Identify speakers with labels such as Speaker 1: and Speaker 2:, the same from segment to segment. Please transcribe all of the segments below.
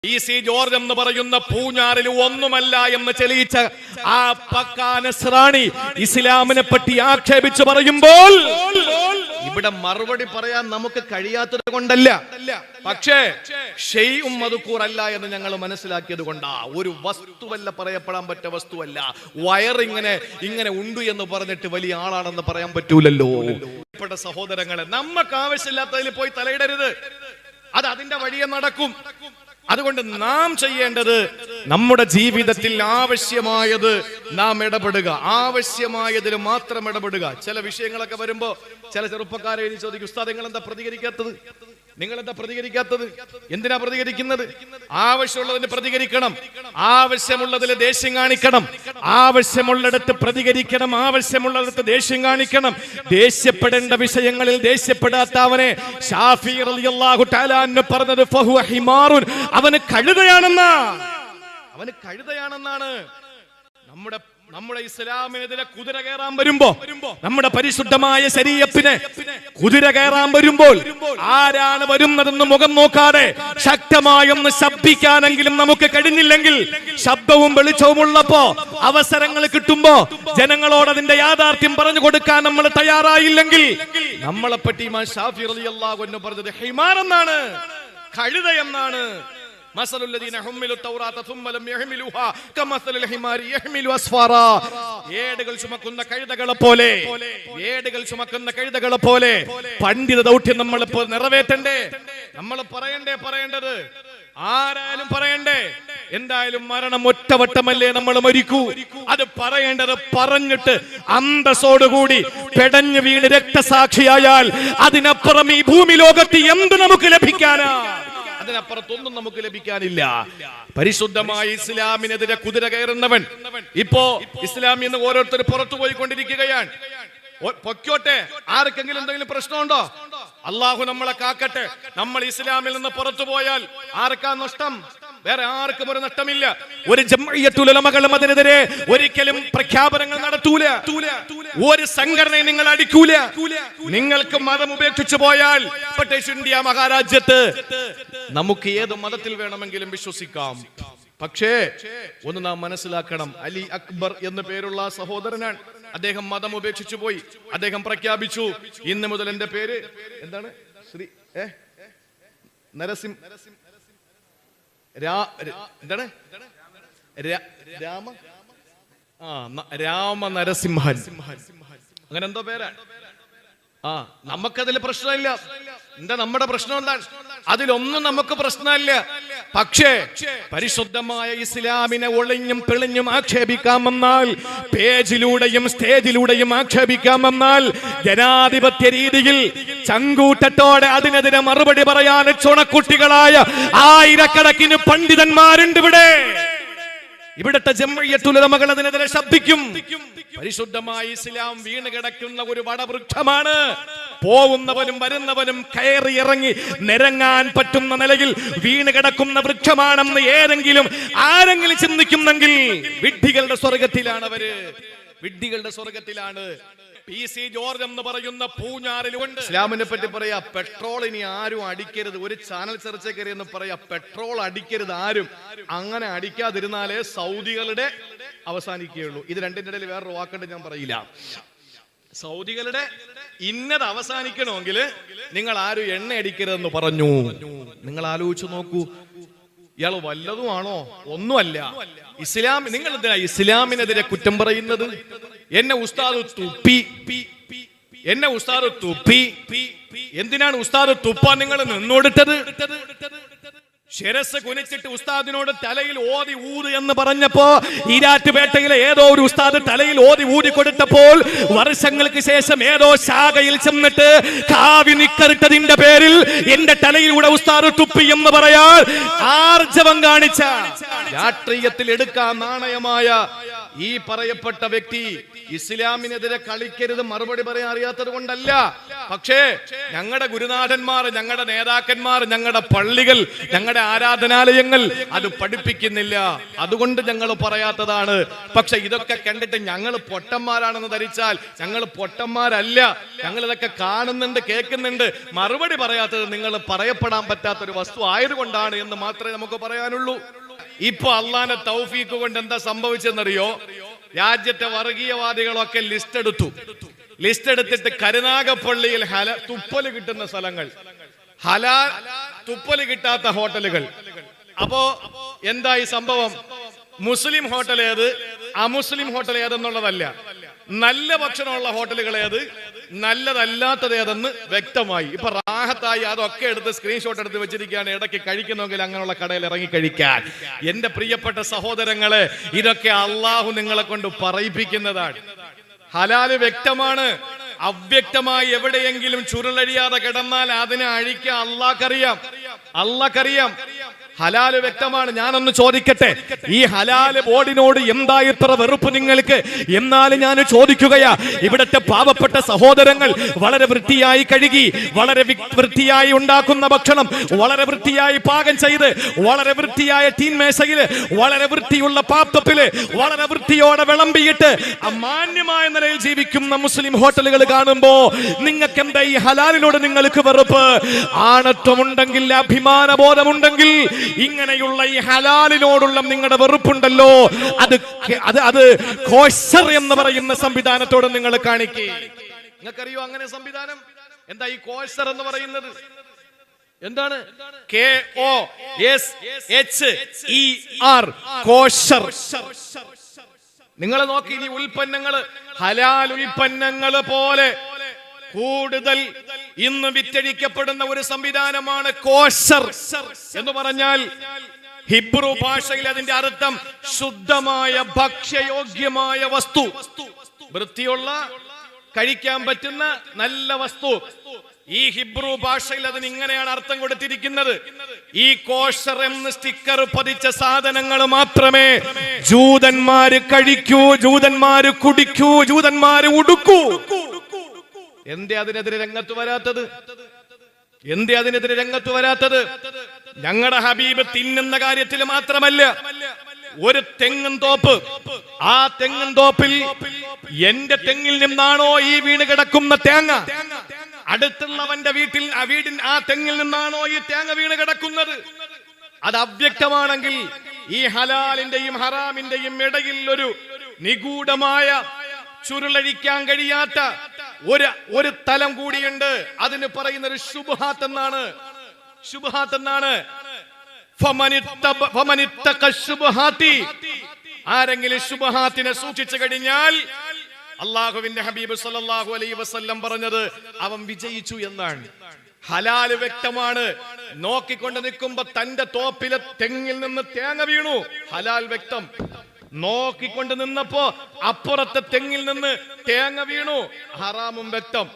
Speaker 1: PC George എന്ന് പറയുന്ന പൂഞ്ഞാറിൽ ഒന്നുമല്ല എന്ന് തെളിയിച്ച ആ പക്കാ നസ്രാണി ഇസ്ലാമിനെ പറ്റി ആക്ഷേപിച്ചു പറയുമ്പോൾ ഇവിടെ മറുപടി പറയാൻ നമുക്ക് കഴിയാത്തത് കൊണ്ടല്ല, പക്ഷേ ഷെയ്ഉം മദ്കൂർ അല്ല എന്ന് ഞങ്ങൾ മനസ്സിലാക്കിയത് കൊണ്ടാ. ഒരു വസ്തുവല്ല, പറയപ്പെടാൻ പറ്റിയ വസ്തുവല്ല. ഇങ്ങനെ ഉണ്ട് എന്ന് പറഞ്ഞിട്ട് വലിയ ആളാണെന്ന് പറയാൻ പറ്റൂലല്ലോ. സഹോദരങ്ങളെ, നമുക്ക് ആവശ്യമില്ലാത്തതിൽ പോയി തലയിടരുത്. അത് അതിന്റെ വഴിയെ നടക്കും. അതുകൊണ്ട് നാം ചെയ്യേണ്ടത് നമ്മുടെ ജീവിതത്തിൽ ആവശ്യമായത് നാം ഇടപെടുക, ആവശ്യമായതിൽ മാത്രം ഇടപെടുക. ചില വിഷയങ്ങളൊക്കെ വരുമ്പോ ചില ചെറുപ്പക്കാരെ ചോദിക്കും, ഉസ്താദ് നിങ്ങളെന്താ പ്രതികരിക്കാത്തത്? എന്തിനാ പ്രതികരിക്കുന്നത്? ആവശ്യമുള്ളതിന് പ്രതികരിക്കണം, ആവശ്യമുള്ളതിൽ ദേഷ്യം കാണിക്കണം, ആവശ്യമുള്ളിടത്ത് പ്രതികരിക്കണം, ആവശ്യമുള്ളിടത്ത് ദേഷ്യം കാണിക്കണം. ദേഷ്യപ്പെടേണ്ട വിഷയങ്ങളിൽ ദേഷ്യപ്പെടാത്ത അവനെ ശാഫി റളിയല്ലാഹു തആല അൻഹു പറഞ്ഞത് ഫഹുവ ഹിമാറുൻ, അവന് കഴുതയാണെന്നാണ്. നമ്മുടെ ഇസ്ലാമിനെതിരെ കുതിര കയറാൻ വരുമ്പോ, നമ്മുടെ പരിശുദ്ധമായ ശരീഅത്തിനെ കുതിര കയറാൻ വരുമ്പോൾ ആരാണ് വരുന്നതെന്ന് മുഖം നോക്കാതെ ശക്തമായൊന്ന് ശബ്ദിക്കാനെങ്കിലും നമുക്ക് കഴിഞ്ഞില്ലെങ്കിൽ, ശബ്ദവും വെളിച്ചവും ഉള്ളപ്പോ, അവസരങ്ങൾ കിട്ടുമ്പോ ജനങ്ങളോട് അതിന്റെ യാഥാർത്ഥ്യം പറഞ്ഞു കൊടുക്കാൻ നമ്മൾ തയ്യാറായില്ലെങ്കിൽ, നമ്മളെ പറ്റി ഇമാം ശാഫി റളിയല്ലാഹു അൻഹു പറഞ്ഞത് ഹിമാർ എന്നാണ്, കഴുത എന്നാണ്. ഏടുകൾ ചുമക്കുന്ന കഴുതകളെ പോലെ പണ്ഡിത ദൗത്യം നമ്മളിപ്പോൾ നിറവേറ്റണ്ടേ? നമ്മൾ പറയേണ്ടത് ആരായാലും പറയണ്ടേ? എന്തായാലും മരണം ഒറ്റവട്ടമല്ലേ നമ്മൾ മരിക്കൂ. അത് പറയേണ്ടത് പറഞ്ഞിട്ട് അന്തസ്സോടുകൂടി പെടഞ്ഞു വീണ് രക്തസാക്ഷിയായാൽ അതിനപ്പുറം ഈ ഭൂമി ലോകത്ത് എന്ത് നമുക്ക് ലഭിക്കാനാ? അതിനപ്പുറത്തൊന്നും നമുക്ക് ലഭിക്കാനില്ല. പരിശുദ്ധമായ ഇസ്ലാമിനെതിരെ കുതിര കയറുന്നവൻ ഇപ്പോ ഇസ്ലാമിൽ നിന്ന് ഓരോരുത്തർ പുറത്തു പോയിക്കൊണ്ടിരിക്കുകയാണ്. പൊക്കോട്ടെ, ആർക്കെങ്കിലും എന്തെങ്കിലും പ്രശ്നമുണ്ടോ? അള്ളാഹു നമ്മളെ കാക്കട്ടെ. നമ്മൾ ഇസ്ലാമിൽ നിന്ന് പുറത്തു പോയാൽ ആർക്കാ നഷ്ടം? വേറെ ആർക്കും ഒരു നഷ്ടമില്ല. ഒരു ജംഇയ്യത്തുൽ ഉലമകളും അതിനെതിരെ ഒരിക്കലും പ്രഖ്യാപനങ്ങൾ നടത്തൂല. ഒരു സംഘടനയെ നിങ്ങൾ അടിക്കൂല. നിങ്ങൾക്ക് മതം ഉപേക്ഷിച്ചു പോയാൽ ബ്രിട്ടീഷ് ഇന്ത്യ മഹാരാജ്യത്ത് നമുക്ക് ഏത് മതത്തിൽ വേണമെങ്കിലും വിശ്വസിക്കാം. പക്ഷേ ഒന്ന് നാം മനസ്സിലാക്കണം, അലി അക്ബർ എന്ന പേരുള്ള സഹോദരനാണ്. അദ്ദേഹം മതം ഉപേക്ഷിച്ചു പോയി. അദ്ദേഹം പ്രഖ്യാപിച്ചു, ഇന്ന് മുതൽ എന്റെ പേര് എന്താണ്? ശ്രീ നരസിംഹ രാമ നരസിംഹൻ, അങ്ങനെ എന്തോ പേരാണ്. നമുക്കതിൽ പ്രശ്നമില്ല. നമ്മുടെ പ്രശ്നം എന്താണ്? അതിലൊന്നും നമുക്ക് പ്രശ്നമില്ല. പക്ഷേ പരിശുദ്ധമായ ഇസ്ലാമിനെ ഒളിഞ്ഞും തെളിഞ്ഞും ആക്ഷേപിക്കാമെന്നാൽ, പേജിലൂടെയും സ്റ്റേജിലൂടെയും ആക്ഷേപിക്കാമെന്നാൽ, ജനാധിപത്യ രീതിയിൽ ചങ്കൂറ്റത്തോടെ അതിനെതിരെ മറുപടി പറയാൻ ചുണക്കുട്ടികളായ ആയിരക്കണക്കിന് പണ്ഡിതന്മാരുണ്ട് ഇവിടെ. ഇവിടുത്തെ ജംഇയ്യത്തുൽ ഉലമകൾ അതിനെതിരെ ശബ്ദിക്കും. പരിശുദ്ധമായ ഇസ്ലാം വീണ് കിടക്കുന്ന ഒരു വടവൃക്ഷമാണ്. പോവുന്നവനും വരുന്നവനും കയറി ഇറങ്ങി നിരങ്ങാൻ പറ്റുന്ന നിലയിൽ വീണ് കിടക്കുന്ന വൃക്ഷമാണെന്ന് ആരെങ്കിലും ചിന്തിക്കുന്നെങ്കിൽ വിഡ്ഢികളുടെ സ്വർഗത്തിലാണ് അവര്. വിഡ്ഢികളുടെ സ്വർഗത്തിലാണ്. PC ജോർജ് എന്ന് പറയുന്ന പൂഞ്ഞാറിലുണ്ട്. ഇസ്ലാമിനെ പറ്റി പറയാ, പെട്രോൾ ഇനി ആരും അടിക്കരുത്. ഒരു ചാനൽ ചർച്ച കയറി എന്ന് പറയാ, പെട്രോൾ അടിക്കരുത് ആരും. അങ്ങനെ അടിക്കാതിരുന്നാലേ സൗദികളുടെ അവസാനിക്കുകയുള്ളൂ. ഇത് രണ്ടിന്റെ ഇടയിൽ വേറൊരു വാക്കുണ്ട്, ഞാൻ പറയില്ല. സൗദികളുടെ ഇന്നത് അവസാനിക്കണമെങ്കിൽ നിങ്ങൾ ആരും എണ്ണ അടിക്കരുതെന്ന് പറഞ്ഞു. നിങ്ങൾ ആലോചിച്ചു നോക്കൂ, ഇയാൾ വല്ലതുമാണോ? ഒന്നുമല്ല. നിങ്ങൾ എന്തിനാ ഇസ്ലാമിനെതിരെ കുറ്റം പറയുന്നത്? എന്നെ ഉസ്താദ് തുപ്പി. എന്തിനാണ് ഉസ്താദ് തുപ്പാൻ നിങ്ങൾ നിന്നോടിട്ടത്? ശിരസ് കുനിച്ചിട്ട് ഉസ്താദിനോട് തലയിൽ ഓതി ഊത് എന്ന് പറഞ്ഞപ്പോ, ഈരാറ്റുപേട്ടയിലെ ഏതോ ഒരു ഉസ്താദ് തലയിൽ ഓതി ഊതി കൊടുത്തപ്പോൾ, വർഷങ്ങൾക്ക് ശേഷം ഏതോ ശാഖയിൽ ചെന്നിട്ട് കാവി നിക്കറിട്ടതിന്റെ പേരിൽ എന്റെ തലയിലൂടെ ഉസ്താദ് തുപ്പി എന്ന് പറയാൻ ആർജവം കാണിച്ച, രാഷ്ട്രീയത്തിൽ എടുക്കാൻ നാണയമായ ഈ പറയപ്പെട്ട വ്യക്തി ഇസ്ലാമിനെതിരെ കളിക്കരുത് മറുപടി പറയാൻ അറിയാത്തത് കൊണ്ടല്ല. പക്ഷേ ഞങ്ങളുടെ ഗുരുനാഥന്മാർ, ഞങ്ങളുടെ നേതാക്കന്മാർ, ഞങ്ങളുടെ പള്ളികൾ, ഞങ്ങളുടെ ആരാധനാലയങ്ങൾ അത് പഠിപ്പിക്കുന്നില്ല. അതുകൊണ്ട് ഞങ്ങൾ പറയാത്തതാണ്. പക്ഷെ ഇതൊക്കെ കണ്ടിട്ട് ഞങ്ങൾ പൊട്ടന്മാരാണെന്ന് ധരിച്ചാൽ ഞങ്ങൾ പൊട്ടന്മാരല്ല. ഞങ്ങൾ ഇതൊക്കെ കാണുന്നുണ്ട്, കേൾക്കുന്നുണ്ട്. മറുപടി പറയാത്തത് നിങ്ങൾ പറയപ്പെടാൻ പറ്റാത്തൊരു വസ്തു ആയതുകൊണ്ടാണ് എന്ന് മാത്രമേ നമുക്ക് പറയാനുള്ളൂ. ഇപ്പൊ അള്ളാന്റെ തൗഫീഖ് കൊണ്ട് എന്താ സംഭവിച്ചെന്നറിയോ? രാജ്യത്തെ വർഗീയവാദികളൊക്കെ ലിസ്റ്റ് എടുത്തിട്ട് കരുനാഗപ്പള്ളിയിൽ തുപ്പല് കിട്ടുന്ന സ്ഥലങ്ങൾ, തുപ്പല് കിട്ടാത്ത ഹോട്ടലുകൾ. അപ്പോ എന്തായി സംഭവം? മുസ്ലിം ഹോട്ടൽ ഏത്, അമുസ്ലിം ഹോട്ടൽ ഏതെന്നുള്ളതല്ല, നല്ല ഭക്ഷണമുള്ള ഹോട്ടലുകൾ ഏത്, നല്ലതല്ലാത്തത് ഏതെന്ന് വ്യക്തമായി. ഇപ്പൊ റാഹത്തായി അതൊക്കെ എടുത്ത് സ്ക്രീൻഷോട്ട് എടുത്ത് വെച്ചിരിക്കുകയാണ്. ഇടയ്ക്ക് കഴിക്കുന്നെങ്കിൽ അങ്ങനെയുള്ള കടയിൽ ഇറങ്ങി കഴിക്കാൻ. എന്റെ പ്രിയപ്പെട്ട സഹോദരങ്ങളെ, ഇതൊക്കെ അള്ളാഹു നിങ്ങളെ കൊണ്ട് പറയിപ്പിക്കുന്നതാണ്. ഹലാല് വ്യക്തമാണ്. അവ്യക്തമായി എവിടെയെങ്കിലും ചുരുളഴിയാതെ കിടന്നാൽ അതിനെ അഴിക്കാൻ അള്ളാഹ്ക്കറിയാം. ഹലാല് വ്യക്തമാണ്. ഞാനൊന്ന് ചോദിക്കട്ടെ, ഈ ഹലാല് ബോർഡിനോട് എന്താ ഇത്ര വെറുപ്പ് നിങ്ങൾക്ക്? എന്നാലും ഞാൻ ചോദിക്കുകയാ, ഇവിടുത്തെ പാവപ്പെട്ട സഹോദരങ്ങൾ വളരെ വൃത്തിയായി കഴുകി, വളരെ വൃത്തിയായി ഉണ്ടാക്കുന്ന ഭക്ഷണം വളരെ വൃത്തിയായി പാകം ചെയ്ത്, വളരെ വൃത്തിയായ തീൻമേശയില്, വളരെ വൃത്തിയുള്ള പാത്രത്തില്, വളരെ വൃത്തിയോടെ വിളമ്പിയിട്ട് മാന്യമായ നിലയിൽ ജീവിക്കുന്ന മുസ്ലിം ഹോട്ടലുകൾ കാണുമ്പോ നിങ്ങൾക്ക് എന്താ ഈ ഹലാലിനോട് നിങ്ങൾക്ക് വെറുപ്പ്? ആണത്വമുണ്ടെങ്കിൽ, അഭിമാനബോധമുണ്ടെങ്കിൽ ഇങ്ങനെയുള്ള ഈ ഹലാലിനോടുള്ള നിങ്ങളുടെ വെറുപ്പുണ്ടല്ലോ, അത് കോശർ എന്ന് പറയുന്ന സംവിധാനത്തോട് നിങ്ങൾ കാണിക്കേ. നിങ്ങൾക്കറിയോ അങ്ങനെ സംവിധാനം? എന്താ ഈ കോശർ എന്ന് പറയുന്നത്? എന്താണ്? KOSHER, കോശർ. നിങ്ങൾ നോക്കി, ഈ ഉൽപ്പന്നങ്ങള് ഹലാൽ ഉൽപ്പന്നങ്ങള് പോലെ കൂടുതൽ ഇന്ന് വിറ്റഴിക്കപ്പെടുന്ന ഒരു സംവിധാനമാണ് കോശർ എന്ന് പറഞ്ഞാൽ. ഹിബ്രു ഭാഷയിൽ അതിന്റെ അർത്ഥം ശുദ്ധമായ ഭക്ഷ്യയോഗ്യമായ വസ്തു, വൃത്തിയുള്ള കഴിക്കാൻ പറ്റുന്ന നല്ല വസ്തു. ഈ ഹിബ്രു ഭാഷയിൽ അതിന് ഇങ്ങനെയാണ് അർത്ഥം കൊടുത്തിരിക്കുന്നത്. ഈ കോശർ എന്ന് സ്റ്റിക്കർ പതിച്ച സാധനങ്ങൾ മാത്രമേ ജൂതന്മാര് കഴിക്കൂ, ജൂതന്മാര് കുടിക്കൂ, ജൂതന്മാര് ഉടുക്കൂ. എന്തേ അതിനെതിരെ രംഗത്ത് വരാത്തത്? ഞങ്ങളുടെ ഹബീബ് തിന്നുന്ന കാര്യത്തിൽ മാത്രമല്ല, ഒരു തെങ്ങും തോപ്പ്, ആ തെങ്ങും തോപ്പിൽ എന്റെ തെങ്ങിൽ നിന്നാണോ ഈ വീണ് കിടക്കുന്ന തേങ്ങ, അടുത്തുള്ളവന്റെ വീട്ടിൽ ആ തെങ്ങിൽ നിന്നാണോ ഈ തേങ്ങ വീണ് കിടക്കുന്നത്? അത് അവ്യക്തമാണെങ്കിൽ ഈ ഹലാലിന്റെയും ഹറാമിന്റെയും ഇടയിൽ ഒരു നിഗൂഢമായ, ചുരുളഴിക്കാൻ കഴിയാത്ത ഒരു തലം കൂടിയുണ്ട്. അതിന് പറയുന്ന ഒരു ശുബ്ഹാത്ത് എന്നാണ്. ആരെങ്കിലും ശുബ്ഹാത്തിനെ സൂക്ഷിച്ചു കഴിഞ്ഞാൽ അള്ളാഹുവിന്റെ ഹബീബ് സല്ലല്ലാഹു അലൈഹി വസല്ലം പറഞ്ഞത് അവൻ വിജയിച്ചു എന്നാണ്. ഹലാല് വ്യക്തമാണ്. നോക്കിക്കൊണ്ട് നിൽക്കുമ്പോ തന്റെ തോപ്പിലെ തെങ്ങിൽ നിന്ന് തേങ്ങ വീണു, ഹലാൽ വ്യക്തം. നോക്കിക്കൊണ്ട് നിന്നപ്പോ അപ്പുറത്തെ തെങ്ങിൽ നിന്ന് തേങ്ങ വീണു, ഹറാമും വ്യക്തം.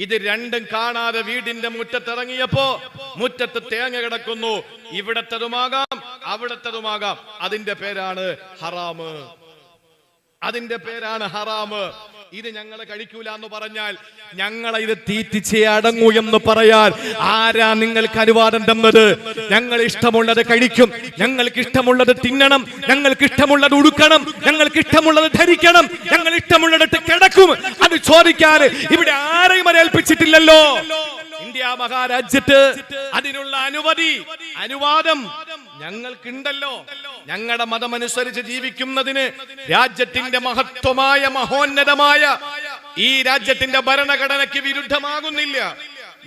Speaker 1: ഇത് രണ്ടും കാണാതെ വീടിന്റെ മുറ്റത്തിറങ്ങിയപ്പോ മുറ്റത്ത് തേങ്ങ കിടക്കുന്നു. ഇവിടത്തതുമാകാം, അവിടത്തതുമാകാം. അതിന്റെ പേരാണ് ഹറാമ്. ഇത് ഞങ്ങളെ കഴിക്കൂല എന്ന് പറഞ്ഞാൽ ഞങ്ങളെ ഇത് തീറ്റിച്ചേ അടങ്ങൂ എന്ന് പറയാൻ ആരാ നിങ്ങൾക്ക് അനുവാദം തന്നത്? ഞങ്ങൾ ഇഷ്ടമുള്ളത് കഴിക്കും, ഞങ്ങൾക്ക് ഇഷ്ടമുള്ളത് തിന്നണം, ഞങ്ങൾക്ക് ഇഷ്ടമുള്ളത് ഉടുക്കണം, ഞങ്ങൾക്ക് ഇഷ്ടമുള്ളത് ധരിക്കണം, ഞങ്ങൾ ഇഷ്ടമുള്ളിടത്ത് കിടക്കും. അത് ചോദിക്കാൻ ഇവിടെ ആരെയും ഏൽപ്പിച്ചിട്ടില്ലല്ലോ. ഇന്ത്യ മഹാരാജ്യത്ത് അതിനുള്ള അനുവാദം ഞങ്ങൾക്കുണ്ടല്ലോ. ഞങ്ങളുടെ മതമനുസരിച്ച് ജീവിക്കുന്നതിന് രാജ്യത്തിന്റെ മഹത്വമായ, മഹോന്നതമായ ഈ രാജ്യത്തിന്റെ ഭരണഘടനയ്ക്ക് വിരുദ്ധമാകുന്നില്ല.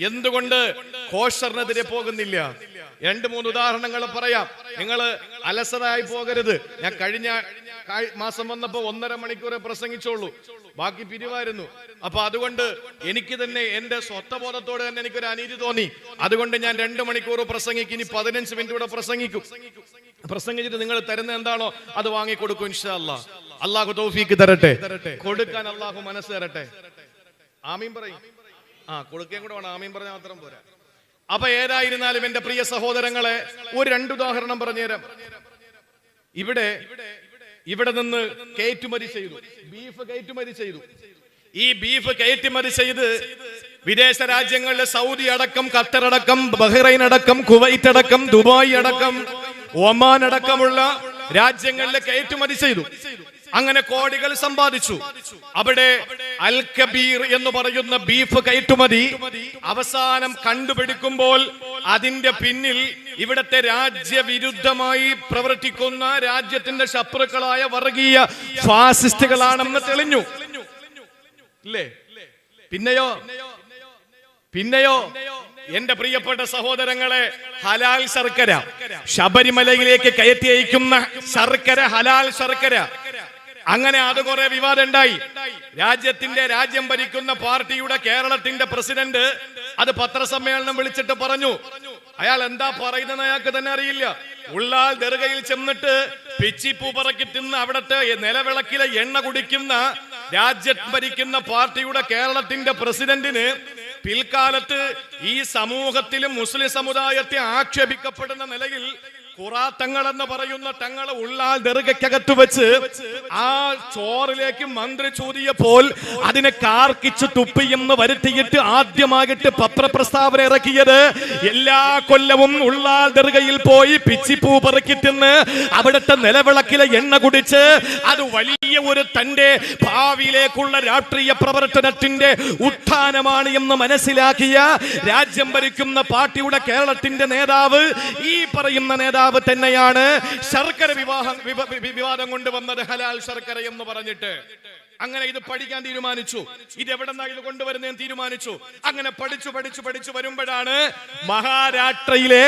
Speaker 1: എന്തുകൊണ്ട് കോശറിനെതിരെ പോകുന്നില്ല? 2-3 ഉദാഹരണങ്ങൾ പറയാം. നിങ്ങൾ അലസരായി പോകരുത്. ഞാൻ കഴിഞ്ഞ മാസം വന്നപ്പോ 1.5 മണിക്കൂർ പ്രസംഗിച്ചോളൂ, ബാക്കി പിരിവായിരുന്നു. അപ്പൊ അതുകൊണ്ട് എനിക്ക് തന്നെ എന്റെ സ്വത്വബോധത്തോട് തന്നെ എനിക്കൊരു അനീതി തോന്നി. അതുകൊണ്ട് ഞാൻ 2 മണിക്കൂർ പ്രസംഗിക്കും. ഇനി 15 മിനിറ്റ് കൂടെ പ്രസംഗിച്ചിട്ട് നിങ്ങൾ തരുന്ന എന്താണോ അത് വാങ്ങിക്കൊടുക്കും ഇൻഷാ അല്ലാഹ്. അള്ളാഹു തൗഫീക്ക് തരട്ടെ, കൊടുക്കാൻ അള്ളാഹു മനസ്സ് തരട്ടെ. ആമീൻ പറയും. കൊടുക്കുകയും കൂടെ വേണം, ആമീൻ പറഞ്ഞാൽ മാത്രം പോരാ. അപ്പൊ ഏതായിരുന്നാലും എന്റെ പ്രിയ സഹോദരങ്ങളെ, ഒരു 2 ഉദാഹരണം പറഞ്ഞുതരാം. ഇവിടെ നിന്ന് കയറ്റുമതി ചെയ്തു, ബീഫ് കയറ്റുമതി ചെയ്തു. ഈ ബീഫ് കയറ്റുമതി ചെയ്ത് വിദേശ രാജ്യങ്ങളിലെ സൗദി അടക്കം, ഖത്തർ അടക്കം, ബഹ്റൈൻ അടക്കം, കുവൈറ്റ് അടക്കം, ദുബായ് അടക്കം, ഒമാൻ അടക്കമുള്ള രാജ്യങ്ങളിലെ കയറ്റുമതി ചെയ്തു. അങ്ങനെ കോടികൾ സമ്പാദിച്ചു. അവിടെ അൽ കബീർ എന്ന് പറയുന്ന ബീഫ് കയറ്റുമതി അവസാനം കണ്ടുപിടിക്കുമ്പോൾ അതിന്റെ പിന്നിൽ ഇവിടത്തെ രാജ്യവിരുദ്ധമായി പ്രവർത്തിക്കുന്ന രാജ്യത്തിന്റെ ശത്രുക്കളായ വർഗീയ ഫാസിസ്റ്റുകളാണെന്ന് തെളിഞ്ഞു. ഇല്ലേ? പിന്നെയോ എന്റെ പ്രിയപ്പെട്ട സഹോദരങ്ങളെ, ഹലാൽ ശർക്കര, ശബരിമലയിലേക്ക് കയറ്റി അയക്കുന്ന ശർക്കര, ഹലാൽ ശർക്കര, അങ്ങനെ അത് കുറെ വിവാദം ഉണ്ടായി. രാജ്യം ഭരിക്കുന്ന പാർട്ടിയുടെ കേരളത്തിന്റെ പ്രസിഡന്റ് അത് പത്രസമ്മേളനം വിളിച്ചിട്ട് പറഞ്ഞു. അയാൾ എന്താ പറയുന്നത് അയാൾക്ക് തന്നെ അറിയില്ല. ഉള്ളാൽ ദർഗയിൽ ചെന്നിട്ട് പിച്ചിപ്പൂ പറക്കി തിന്ന് അവിടത്തെ നിലവിളക്കിലെ എണ്ണ കുടിക്കുന്ന രാജ്യം ഭരിക്കുന്ന പാർട്ടിയുടെ കേരളത്തിന്റെ പ്രസിഡന്റിന് പിൽക്കാലത്ത് ഈ സമൂഹത്തിലും മുസ്ലിം സമുദായത്തെ ആക്ഷേപിക്കപ്പെടുന്ന നിലയിൽ ഖുറാത്തങ്ങൾ എന്ന് പറയുന്ന തങ്ങളെ ഉള്ളാൽ ദർഗയ്ക്കകത്ത് വെച്ച് ആ ചോറിലേക്ക് മന്ത്രി ചൂതിയപ്പോൾ അതിനെ കാർക്കിച്ച് തുപ്പിയെന്ന് വരുത്തിയിട്ട് ആദ്യമായിട്ട് പത്രപ്രസ്താവന ഇറക്കിയത് എല്ലാ കൊല്ലവും ഉള്ളാൽ ദർഗയിൽ പോയി പിച്ചിപ്പൂ പെറുക്കി തിന്ന് അവിടുത്തെ നിലവിളക്കിലെ എണ്ണ കുടിച്ച് അത് വലിയ ഒരു തന്റെ ഭാവിയിലേക്കുള്ള രാഷ്ട്രീയ പ്രവർത്തനത്തിന്റെ ഉത്ഥാനമാണ് എന്ന് മനസ്സിലാക്കിയ രാജ്യം ഭരിക്കുന്ന പാർട്ടിയുടെ കേരളത്തിന്റെ നേതാവ്, ഈ പറയുന്ന നേതാവ് തന്നെയാണ് ശർക്കര വിവാദം കൊണ്ടുവന്നത്, ഹലാൽ ശർക്കര എന്ന് പറഞ്ഞിട്ട്. അങ്ങനെ ഇത് പഠിക്കാൻ തീരുമാനിച്ചു. ഇത് എവിടെന്നാ ഇത് കൊണ്ടുവരുന്നതെന്ന് തീരുമാനിച്ചു. അങ്ങനെ പഠിച്ചു വരുമ്പോഴാണ് മഹാരാഷ്ട്രയിലെ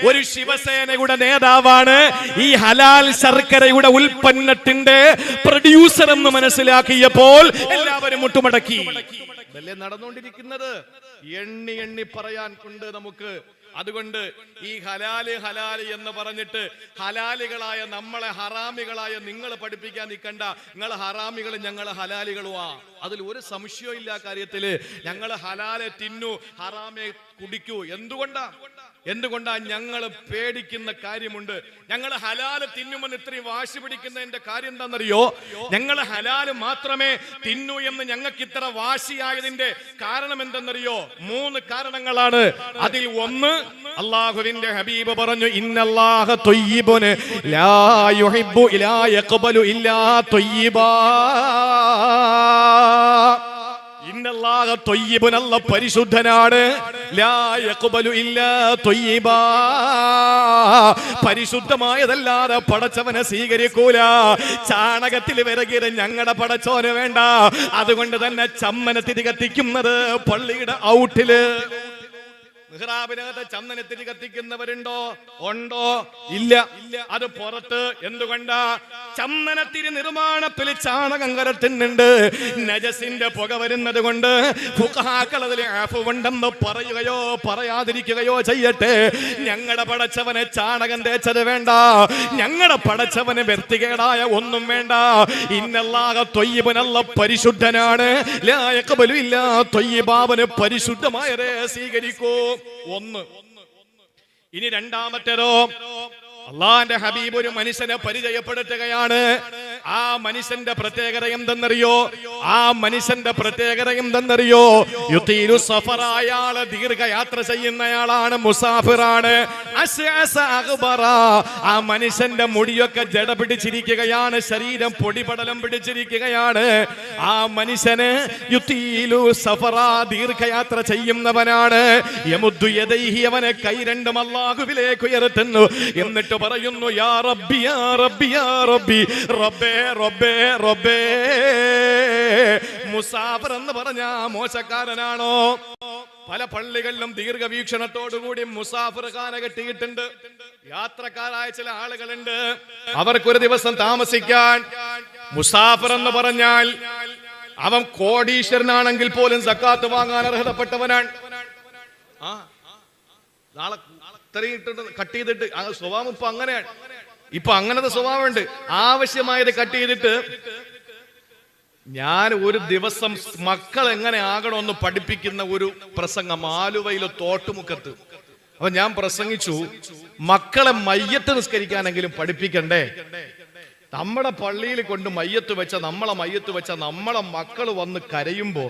Speaker 1: ഒരു ശിവസേനയുടെ നേതാവാണ് ഈ ഹലാൽ ശർക്കരയുടെ ഉൽപ്പന്നത്തിന്റെ പ്രൊഡ്യൂസർ എന്ന് മനസ്സിലാക്കിയപ്പോൾ എല്ലാവരും മുട്ടുമടക്കി. ഇതല്ലേ നടന്നുകൊണ്ടിരിക്കുന്നത്? എണ്ണി പറയാൻ കൊണ്ട് നമുക്ക്. അതുകൊണ്ട് ഈ ഹലാല് എന്ന് പറഞ്ഞിട്ട് ഹലാലികളായ നമ്മളെ ഹറാമികളായ നിങ്ങൾ പഠിപ്പിക്കാൻ നിൽക്കണ്ട. നിങ്ങൾ ഹറാമികളും ഞങ്ങൾ ഹലാലികളുമാ, അതിൽ ഒരു സംശയവും ഇല്ല കാര്യത്തില്. ഞങ്ങൾ ഹലാലെ തിന്നു, ഹറാമെ കുടിക്കൂ. എന്തുകൊണ്ടാ ഞങ്ങൾ പേടിക്കുന്ന കാര്യമുണ്ട്. ഞങ്ങൾ ഹലാല് തിന്നുമെന്ന് ഇത്രയും വാശി പിടിക്കുന്നതിന്റെ കാര്യം എന്താണെന്നറിയോ? ഞങ്ങൾ ഹലാല് മാത്രമേ തിന്നു എന്ന് ഞങ്ങൾക്ക് ഇത്ര വാശിയായതിന്റെ കാരണം എന്തെന്നറിയോ? 3 കാരണങ്ങളാണ്. അതിൽ ഒന്ന്, അല്ലാഹുവിന്റെ ഹബീബ് പറഞ്ഞു, ഇന്നല്ലാഹ ത്വയ്യിബുൻ ലാ യുഹിബ്ബു ഇലാ യഖ്ബലു ഇല്ലാ ത്വയ്യിബാ. ഇന്നല്ലാഹ ത്വയ്യിബുൻ, അല്ലാഹു പരിശുദ്ധനാണ്. ലാ യഖ്ബലു ഇല്ലാ ത്വയ്യിബാ, പരിശുദ്ധമായതല്ലാതെ പടച്ചവനെ സ്വീകരിക്കൂല. ചാണകത്തിൽ വിറകിയത് ഞങ്ങളുടെ പടച്ചോന് വേണ്ട. അതുകൊണ്ട് തന്നെ ചമ്മനത്തിരി കത്തിക്കുന്നത് പള്ളിയുടെ ഔട്ടില്, മിഹ്റാബിനകത്ത് ചന്ദനത്തിരി കത്തിക്കുന്നവരുണ്ടോ? ഉണ്ടോ? ഇല്ല. അത് പുറത്ത്. എന്തുകൊണ്ടാ? ചന്ദനത്തിരി നിർമ്മാണത്തിൽ ചാണകം കലർത്തുന്നുണ്ട്. നജസിന്റെ പുക വരുന്നത് കൊണ്ട് ഫുഖഹാക്കൾ അതിൽ ആഫുണ്ടെന്ന് പറയുകയോ പറയാതിരിക്കുകയോ ചെയ്യട്ടെ. ഞങ്ങളുടെ പടച്ചവനെ ചാണകം തേച്ചത് വേണ്ട, ഞങ്ങളുടെ പടച്ചവന് വൃത്തികേടായ ഒന്നും വേണ്ട. ഇന്നല്ലാഹ ത്വയ്യിബുൻ, അല്ലാഹു പരിശുദ്ധനാണ്. ലാ യഖ്ബലു ഇല്ലാ ത്വയ്യിബാവന് പരിശുദ്ധമായതേ സ്വീകരിക്കൂ. ഒന്ന്. ഇനി രണ്ടാമത്തേതോ, അള്ളാന്റെ ഹബീബ് ഒരു മനുഷ്യനെ പരിചയപ്പെടുത്തുകയാണ്. ആ മനുഷ്യന്റെ പ്രത്യേകത എന്തെന്നറിയോ? യുതീലു സഫറ, അയാള് ദീർഘയാത്ര ചെയ്യുന്നയാളാണ്, മുസാഫിറാണ്. അസ്അസ അഗ്ബറ, ആ മനുഷ്യന്റെ മുടിയൊക്കെ ജട പിടിച്ചിരിക്കുകയാണ്, ശരീരം പൊടിപടലം പിടിച്ചിരിക്കുകയാണ്. ആ മനുഷ്യന് യുതീലു സഫറ, ദീർഘയാത്ര ചെയ്യുന്നവനാണ്. യമുദ്ദു യദൈഹി, അവനെ കൈ രണ്ടും അല്ലാഹുവിലേക്ക് ഉയർത്തുന്നു. എന്നിട്ട് പറയുന്നു, യാ റബ്ബി യാ റബ്ബി യാ റബ്ബി, റബ്ബേ റബ്ബേ റബ്ബേ. മുസാഫിർ എന്ന് പറഞ്ഞ മോശക്കാരനാണോ? പല പള്ളികളിലും ദീർഘവീക്ഷണത്തോടുകൂടി മുസാഫിർ ഖാന കെട്ടിയിട്ടുണ്ട്. യാത്രക്കാരായ ചില ആളുകളുണ്ട്, അവർക്കൊരു ദിവസം താമസിക്കാൻ. മുസാഫിർ എന്ന് പറഞ്ഞാൽ അവൻ കോടീശ്വരനാണെങ്കിൽ പോലും സക്കാത്ത് വാങ്ങാൻ അർഹതപ്പെട്ടവനാണ്. നാളെ കട്ട് ചെയ്തിട്ട് സ്വഭാവം ഇപ്പൊ അങ്ങനെയാണ്. ഇപ്പൊ അങ്ങനത്തെ സ്വഭാവമുണ്ട്. ആവശ്യമായത് കട്ട് ചെയ്തിട്ട് ഞാൻ ഒരു ദിവസം മക്കൾ എങ്ങനെ ആകണമെന്ന് പഠിപ്പിക്കുന്ന ഒരു പ്രസംഗം ആലുവയിലെ തോട്ടുമുക്കത്ത്. അപ്പൊ ഞാൻ പ്രസംഗിച്ചു, മക്കളെ മയ്യത്ത് നിസ്കരിക്കാനെങ്കിലും പഠിപ്പിക്കണ്ടേ? നമ്മുടെ പള്ളിയിൽ കൊണ്ട് മയ്യത്ത് വെച്ച നമ്മളെ മക്കൾ വന്ന് കരയുമ്പോ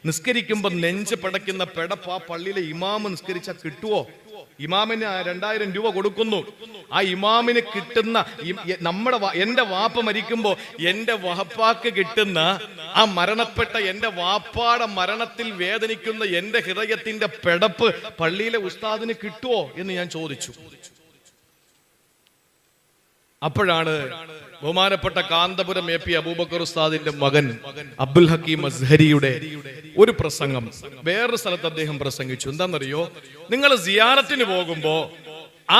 Speaker 1: നിസ്കരിക്കുമ്പോൾ നെഞ്ച് പടയ്ക്കുന്ന പെടപ്പ് ആ പള്ളിയിലെ ഇമാമ് നിസ്കരിച്ചാൽ കിട്ടുവോ? ഇമാമിന് 2000 രൂപ കൊടുക്കുന്നു. ആ ഇമാമിന് കിട്ടുന്ന എന്റെ വാപ്പ മരിക്കുമ്പോ എന്റെ വാപ്പാക്ക് കിട്ടുന്ന ആ മരണപ്പെട്ട എന്റെ വാപ്പാടെ മരണത്തിൽ വേദനിക്കുന്ന എന്റെ ഹൃദയത്തിന്റെ പെടപ്പ് പള്ളിയിലെ ഉസ്താദിന് കിട്ടുവോ എന്ന് ഞാൻ ചോദിച്ചു. അപ്പോഴാണ് ബഹുമാനപ്പെട്ട കാന്തപുരം AP അബൂബക്കർ ഉസ്താദിന്റെ മകൻ അബ്ദുൽ ഹക്കീം അസ്ഹരിയുടെ ഒരു പ്രസംഗം വേറൊരു സ്ഥലത്ത് അദ്ദേഹം പ്രസംഗിച്ചു. എന്താണെന്നറിയോ? നിങ്ങൾ സിയാറത്തിന് പോകുമ്പോ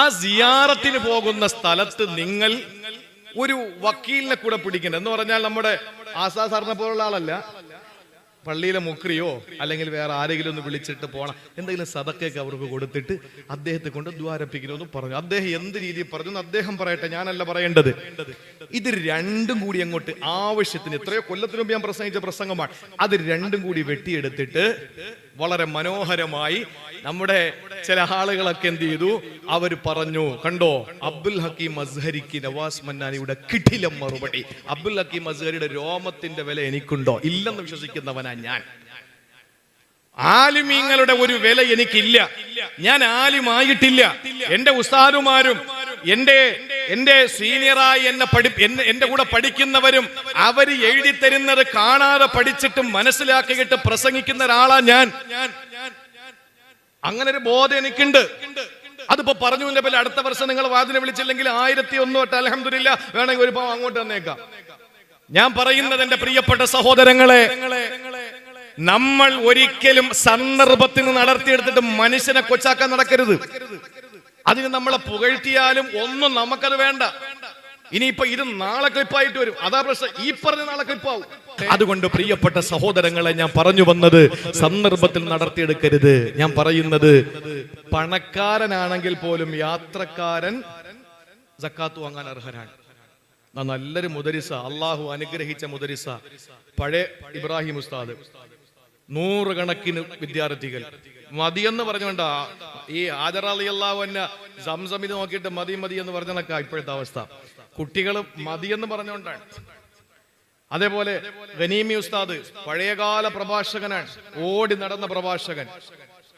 Speaker 1: ആ സിയാറത്തിന് പോകുന്ന സ്ഥലത്ത് നിങ്ങൾ ഒരു വക്കീലിനെ കൂടെ പിടിക്കണം. എന്ന് പറഞ്ഞാൽ നമ്മുടെ ആസാ സാറിനെ പോലുള്ള ആളല്ല, പള്ളിയിലെ മുക്രിയോ അല്ലെങ്കിൽ വേറെ ആരെങ്കിലും ഒന്ന് വിളിച്ചിട്ട് പോണം, എന്തെങ്കിലും സദക്കയൊക്കെ അവർക്ക് കൊടുത്തിട്ട് അദ്ദേഹത്തെ കൊണ്ട് ദ്വാരപ്പിക്കണമെന്ന് പറഞ്ഞു. അദ്ദേഹം എന്ത് രീതിയിൽ പറഞ്ഞു അദ്ദേഹം പറയട്ടെ, ഞാനല്ല പറയേണ്ടത്. ഇത് രണ്ടും കൂടി അങ്ങോട്ട് ആവശ്യത്തിന്, എത്രയോ കൊല്ലത്തിന് മുമ്പ് ഞാൻ പ്രസംഗിച്ച പ്രസംഗമാണ്, അത് രണ്ടും കൂടി വെട്ടിയെടുത്തിട്ട് വളരെ മനോഹരമായി നമ്മുടെ ചില ആളുകളൊക്കെ എന്ത് ചെയ്തു, അവർ പറഞ്ഞു, കണ്ടോ അബ്ദുൽ ഹക്കീം അസ്ഹരിക്ക് നവാസ് മന്നാനിയുടെ കിടിലം മറുപടി. അബ്ദുൽ ഹക്കീം അസ്ഹരിയുടെ രോമത്തിന്റെ വില എനിക്കുണ്ടോ? ഇല്ലെന്ന് വിശ്വസിക്കുന്നവനാ ഞാൻ. ആലിമീങ്ങളുടെ ഒരു വില എനിക്കില്ല, ഞാൻ ആലിമായിട്ടില്ല. എന്റെ ഉസ്താദുമാരും എന്റെ സീനിയറായി എന്റെ കൂടെ പഠിക്കുന്നവരും അവര് എഴുതി തരുന്നത് കാണാതെ പഠിച്ചിട്ട് മനസ്സിലാക്കിയിട്ട് പ്രസംഗിക്കുന്ന ഒരാളാ ഞാൻ. അങ്ങനെ ഒരു ബോധം എനിക്കുണ്ട്. അതിപ്പോ പറഞ്ഞു പോലെ അടുത്ത വർഷം നിങ്ങൾ വാതിനെ വിളിച്ചില്ലെങ്കിൽ 1001 തൊട്ട് അൽഹംദുലില്ലാ വേണമെങ്കിൽ ഒരു പാവം അങ്ങോട്ട് തന്നേക്കാം. ഞാൻ പറയുന്നത് എന്റെ പ്രിയപ്പെട്ട സഹോദരങ്ങളെ, നമ്മൾ ഒരിക്കലും സന്ദർഭത്തിന് നടത്തിയെടുത്തിട്ട് മനുഷ്യനെ കൊച്ചാക്കാൻ നടക്കരുത്. അതിന് നമ്മളെ പുകഴ്ത്തിയാലും ഒന്നും നമുക്കത് വേണ്ട. ഇനിയിപ്പോ ഇത് നാളെ ക്ലിപ്പായിട്ട് വരും, അതാ പ്രശ്നം. ഈ പറഞ്ഞ നാളെ ക്ലിപ്പാവും. അതുകൊണ്ട് പ്രിയപ്പെട്ട സഹോദരങ്ങളെ, ഞാൻ പറഞ്ഞു വന്നത് സന്ദർഭത്തിൽ നടത്തിയെടുക്കരുത്. ഞാൻ പറയുന്നത് പണക്കാരനാണെങ്കിൽ പോലും യാത്രക്കാരൻ സക്കാത്ത് വാങ്ങാൻ അർഹനാണ്. നല്ലൊരു മുദരിസ, അള്ളാഹു അനുഗ്രഹിച്ച മുദരിസ, പഴയ ഇബ്രാഹിം ഉസ്താദ്, 100 കണക്കിന് വിദ്യാർത്ഥികൾ. മതിയെന്ന് പറഞ്ഞുകൊണ്ടാ ഈ ഹാജർ റളിയല്ലാഹു അൻഹ സംസം ഇത് നോക്കിയിട്ട് മതി എന്ന് പറഞ്ഞതൊക്കെ ഇപ്പോഴത്തെ അവസ്ഥ. കുട്ടികൾ മതിയെന്ന് പറഞ്ഞുകൊണ്ടാണ്. അതേപോലെ ഗനീമി ഉസ്താദ് പഴയകാല പ്രഭാഷകനാണ്, ഓടി നടന്ന പ്രഭാഷകൻ.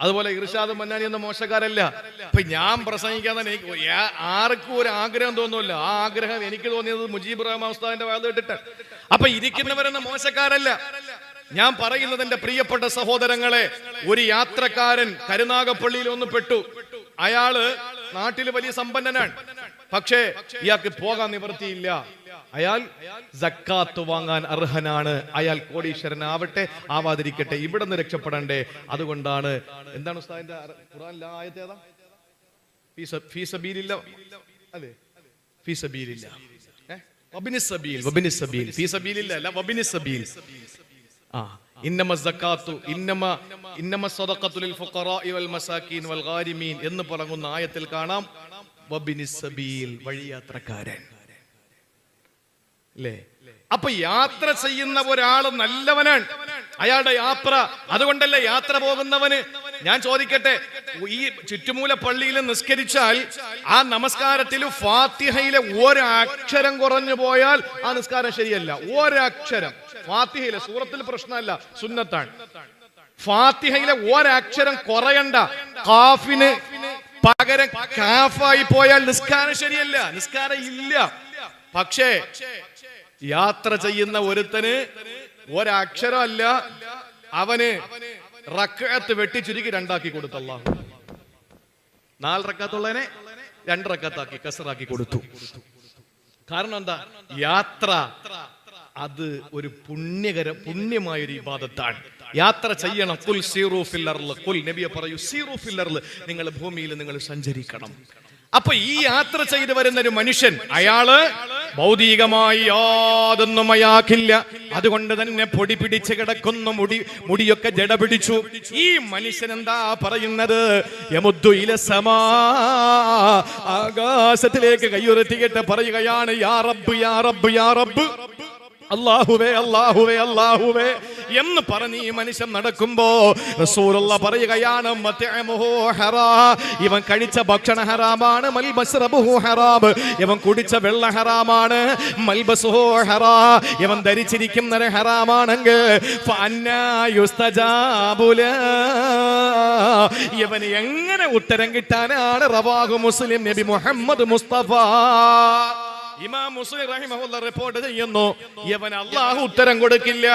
Speaker 1: അതുപോലെ ഇർഷാദ് മന്നാനി എന്ന മോശക്കാരല്ല. ഇപ്പൊ ഞാൻ പ്രസംഗിക്കാൻ തന്നെ ആർക്കും ഒരു ആഗ്രഹം തോന്നുമല്ല. ആ ആഗ്രഹം എനിക്ക് തോന്നിയത് മുജീബ് റഹ്മാൻ ഉസ്താദിന്റെ വാദം ഇട്ടിട്ട്. അപ്പൊ ഇരിക്കുന്നവരെന്ന മോശക്കാരല്ല. ഞാൻ പറയുന്നത് എന്റെ പ്രിയപ്പെട്ട സഹോദരങ്ങളെ, ഒരു യാത്രക്കാരൻ കരുനാഗപ്പള്ളിയിൽ ഒന്ന് പെട്ടു. അയാള് നാട്ടിൽ വലിയ സമ്പന്നനാണ്, പക്ഷേ ഇയാൾക്ക് പോകാൻ നിവൃത്തിയില്ല. അയാൾ സക്കാത്ത് വാങ്ങാൻ അർഹനാണ്. അയാൾ കോടീശ്വരനാവട്ടെ ആവാതിരിക്കട്ടെ, ഇവിടെ നിന്ന് രക്ഷപ്പെടണ്ടേ. അതുകൊണ്ടാണ് എന്താണ് ഉസ്താദിന്റെ ഖുർആനിലെ ആയത്ത് ഏതാ? ഫീ സബീലില്ലാ അല്ലേ? ഫീ സബീലില്ലാ, വബിനിസ് സബീൽ, വബിനിസ് സബീൽ, ഫീ സബീലില്ലാ അല്ല, വബിനിസ് സബീൽ. ഇന്നമ സക്കാത്തു ഇന്നമ സദഖത്തു ലിൽ ഫുഖറാഇ വൽ മസാകീൻ വൽ ഗാരിമീൻ എന്ന് പറയുന്ന ആയത്തിൽ കാണാം വബിനിസ് സബീൽ, വഴിയാത്രക്കാരൻ. അല്ലേ? അപ്പൊ യാത്ര ചെയ്യുന്ന ഒരാൾ നല്ലവനാണ്, അയാളുടെ യാത്ര. അതുകൊണ്ടല്ലേ യാത്ര പോകുന്നവന്, ഞാൻ ചോദിക്കട്ടെ, ഈ ചുറ്റുമൂല പള്ളിയിൽ നിസ്കരിച്ചാൽ ആ നമസ്കാരത്തിൽ ഫാത്തിഹയിലെ ഒരക്ഷരം കുറഞ്ഞു പോയാൽ ആ നിസ്കാരം ശരിയല്ല. ഒരക്ഷരം ഫാത്തിഹയിലെ, സൂറത്തിൽ പ്രശ്നമല്ല, സുന്നത്താണ്. ഫാത്തിഹയിലെ ഒരക്ഷരം കുറയണ്ട. കാഫിന് പകരം കാഫായി പോയാൽ നിസ്കാരം ശരിയല്ല, നിസ്കാരം ഇല്ല. പക്ഷേ യാത്ര ചെയ്യുന്ന ഒരുത്തന് ഒരക്ഷരമല്ല, അവന് റക്അത്ത് വെട്ടി ചുരുക്കി 2 ആക്കി കൊടുത്തു. അല്ലാഹു 4 റക്അത്തുള്ളതിനെ 2 റക്അത്താക്കി കസറാക്കി കൊടുത്തു. കാരണം എന്താ? യാത്ര അത് ഒരു പുണ്യമായ ഒരു ഇബാദത്താണ്. യാത്ര ചെയ്യണം. ഖുൽ സീറു ഫിൽ അർള്, ഖുൽ നബിയെ പറയൂ, സീറു ഫിൽ അർള്, നിങ്ങൾ ഭൂമിയിൽ നിങ്ങൾ സഞ്ചരിക്കണം. അപ്പൊ ഈ യാത്ര ചെയ്തു വരുന്ന ഒരു മനുഷ്യൻ, അയാള് ഭൗതികമായി യാതൊന്നും അയാക്കില്ല. അതുകൊണ്ട് തന്നെ പൊടി പിടിച്ച് കിടക്കുന്ന മുടിയൊക്കെ ജട പിടിച്ചു. ഈ മനുഷ്യൻ എന്താ പറയുന്നത്? യമുദ്ദു ഇല സമാ, ആകാശത്തിലേക്ക് കൈയുയർത്തിയിട്ട് പറയുകയാണ്, യാ റബ്ബ് യാ റബ്ബ് യാ റബ്ബ്, അല്ലാഹുവേ അല്ലാഹുവേ അല്ലാഹുവേ, എന്ന് പറഞ്ഞ് ഈ മനുഷ്യൻ നടക്കുമ്പോ റസൂലുള്ളാഹി പറയുകയാണ് മത്അമുഹു ഹറാം, ഇവൻ കഴിച്ച ഭക്ഷണ ഹറാമാണ്, മൽബസ്റബുഹു ഹറാം, ഇവൻ കുടിച്ച വെള്ള ഹറാമാണ്, മൽബസുഹു ഹറാം, ഇവൻ ധരിച്ചിരിക്കുന്നത് ഹറാമാണെങ്കിൽ ഫഅന്നാ യുസ്തജാബു ലഹു, ഇവന് എങ്ങനെ ഉത്തരം കിട്ടാനാണ്? റവാഹു മുസ്ലിം, നബി മുഹമ്മദ് മുസ്തഫ ഇമാം മുസ്ലിം റഹിമഹുല്ലാഹ് റിപ്പോർട്ട് ചെയ്യുന്നു, ഇവൻ അല്ലാഹു ഉത്തരം കൊടുക്കില്ല.